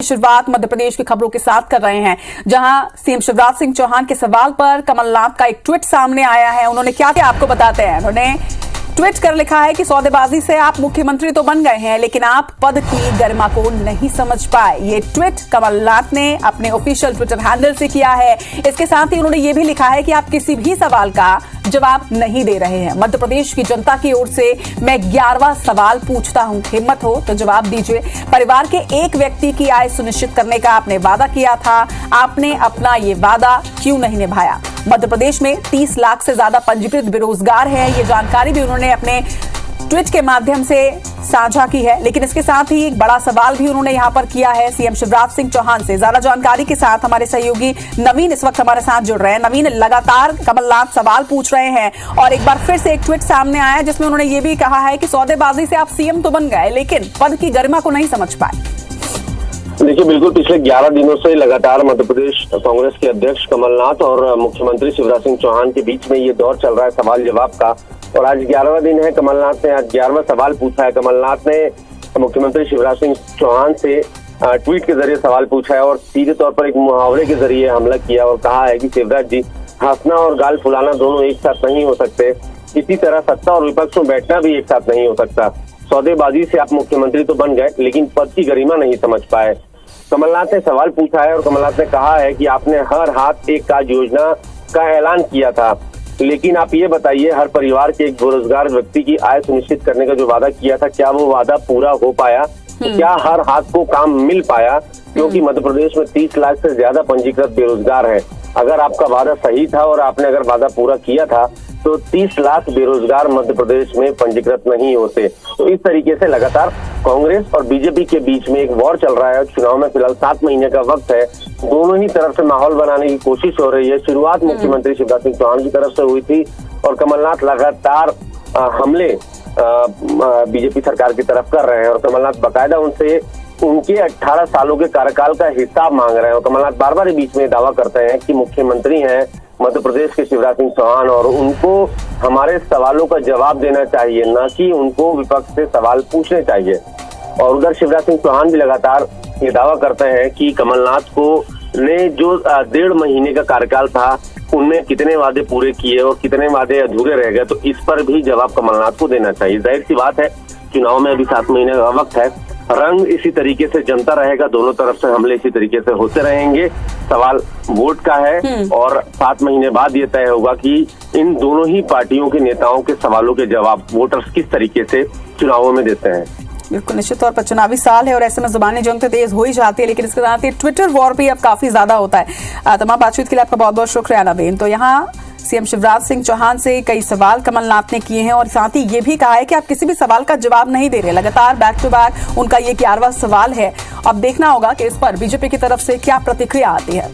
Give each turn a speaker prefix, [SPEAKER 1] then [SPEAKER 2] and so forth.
[SPEAKER 1] शुरुआत मध्य प्रदेश की खबरों के साथ कर रहे हैं, जहां सीएम शिवराज सिंह चौहान के सवाल पर कमलनाथ का एक ट्वीट सामने आया है। उन्होंने क्या किया आपको बताते हैं। उन्होंने ट्वीट कर लिखा है कि सौदेबाजी से आप मुख्यमंत्री तो बन गए हैं, लेकिन आप पद की गरिमा को नहीं समझ पाए। ये ट्वीट कमलनाथ ने अपने ऑफिशियल ट्विटर हैंडल से किया है। इसके साथ ही उन्होंने ये भी लिखा है कि आप किसी भी सवाल का जवाब नहीं दे रहे हैं। मध्य प्रदेश की जनता की ओर से मैं 11वां सवाल पूछता हूं, हिम्मत हो तो जवाब दीजिए। परिवार के एक व्यक्ति की आय सुनिश्चित करने का आपने वादा किया था, आपने अपना ये वादा क्यों नहीं निभाया? मध्य प्रदेश में 30 लाख से ज्यादा पंजीकृत बेरोजगार हैं। ये जानकारी भी उन्होंने अपने ट्वीट के माध्यम से साझा की है। लेकिन इसके साथ ही एक बड़ा सवाल भी उन्होंने यहां पर किया है सीएम शिवराज सिंह चौहान से। ज्यादा जानकारी के साथ हमारे सहयोगी नवीन इस वक्त हमारे साथ जुड़ रहे हैं। नवीन, लगातार कमलनाथ सवाल पूछ रहे हैं और एक बार फिर से एक ट्वीट सामने आया जिसमें उन्होंने ये भी कहा है कि सौदेबाजी से आप सीएम तो बन गए, लेकिन पद की गरिमा को नहीं समझ पाए।
[SPEAKER 2] देखिए, बिल्कुल पिछले 11 दिनों से लगातार मध्य प्रदेश कांग्रेस के अध्यक्ष कमलनाथ और मुख्यमंत्री शिवराज सिंह चौहान के बीच में ये दौर चल रहा है सवाल जवाब का। और आज 11वां दिन है। कमलनाथ ने आज 11वां सवाल पूछा है। कमलनाथ ने मुख्यमंत्री शिवराज सिंह चौहान से ट्वीट के जरिए सवाल पूछा है और सीधे तौर पर एक मुहावरे के जरिए हमला किया और कहा है कि शिवराज जी, हंसना और गाल फुलाना दोनों एक साथ नहीं हो सकते। इसी तरह सत्ता और विपक्ष में बैठना भी एक साथ नहीं हो सकता। सौदेबाजी से आप मुख्यमंत्री तो बन गए, लेकिन पद की गरिमा नहीं समझ पाए। कमलनाथ ने सवाल पूछा है और कमलनाथ ने कहा है कि आपने हर हाथ एक कार्ड योजना का ऐलान किया था, लेकिन आप ये बताइए, हर परिवार के एक बेरोजगार व्यक्ति की आय सुनिश्चित करने का जो वादा किया था, क्या वो वादा पूरा हो पाया? क्या हर हाथ को काम मिल पाया? क्योंकि मध्य प्रदेश में 30 लाख से ज्यादा पंजीकृत बेरोजगार हैं। अगर आपका वादा सही था और आपने अगर वादा पूरा किया था तो 30 लाख बेरोजगार मध्य प्रदेश में पंजीकृत नहीं होते। तो इस तरीके से लगातार कांग्रेस और बीजेपी के बीच में एक वॉर चल रहा है। चुनाव में फिलहाल 7 महीने का वक्त है। दोनों ही तरफ से माहौल बनाने की कोशिश हो रही है। शुरुआत मुख्यमंत्री शिवराज सिंह चौहान की तरफ से हुई थी और कमलनाथ लगातार हमले बीजेपी सरकार की तरफ कर रहे हैं और कमलनाथ बाकायदा उनसे उनके 18 सालों के कार्यकाल का हिसाब मांग रहे हैं। और कमलनाथ बार बार बीच में दावा करते हैं कि मुख्यमंत्री हैं मध्य प्रदेश के शिवराज सिंह चौहान और उनको हमारे सवालों का जवाब देना चाहिए, न कि उनको विपक्ष से सवाल पूछने चाहिए। और उधर शिवराज सिंह चौहान भी लगातार ये दावा करते हैं कि कमलनाथ को ने जो 1.5 महीने का कार्यकाल था, उनमें कितने वादे पूरे किए और कितने वादे अधूरे रह गए, तो इस पर भी जवाब कमलनाथ को देना चाहिए। जाहिर सी बात है, चुनाव में अभी 7 महीने का वक्त है। रंग इसी तरीके से जनता रहेगा, दोनों तरफ से हमले इसी तरीके से होते रहेंगे। सवाल वोट का है और 7 महीने बाद ये तय होगा कि इन दोनों ही पार्टियों के नेताओं के सवालों के जवाब वोटर्स किस तरीके से चुनावों में देते हैं।
[SPEAKER 1] बिल्कुल, निश्चित तौर पर चुनावी साल है और ऐसे में जुबानी जंग तो तेज हो ही जाती है, लेकिन इसके साथ ही ट्विटर वॉर भी अब काफी ज्यादा होता है। तमाम बातचीत के लिए आपका बहुत बहुत शुक्रिया नवीन। तो यहाँ सीएम शिवराज सिंह चौहान से कई सवाल कमलनाथ ने किए हैं और साथ ही ये भी कहा है कि आप किसी भी सवाल का जवाब नहीं दे रहे। लगातार बैक टू बैक उनका ये 11वां सवाल है। अब देखना होगा कि इस पर बीजेपी की तरफ से क्या प्रतिक्रिया आती है।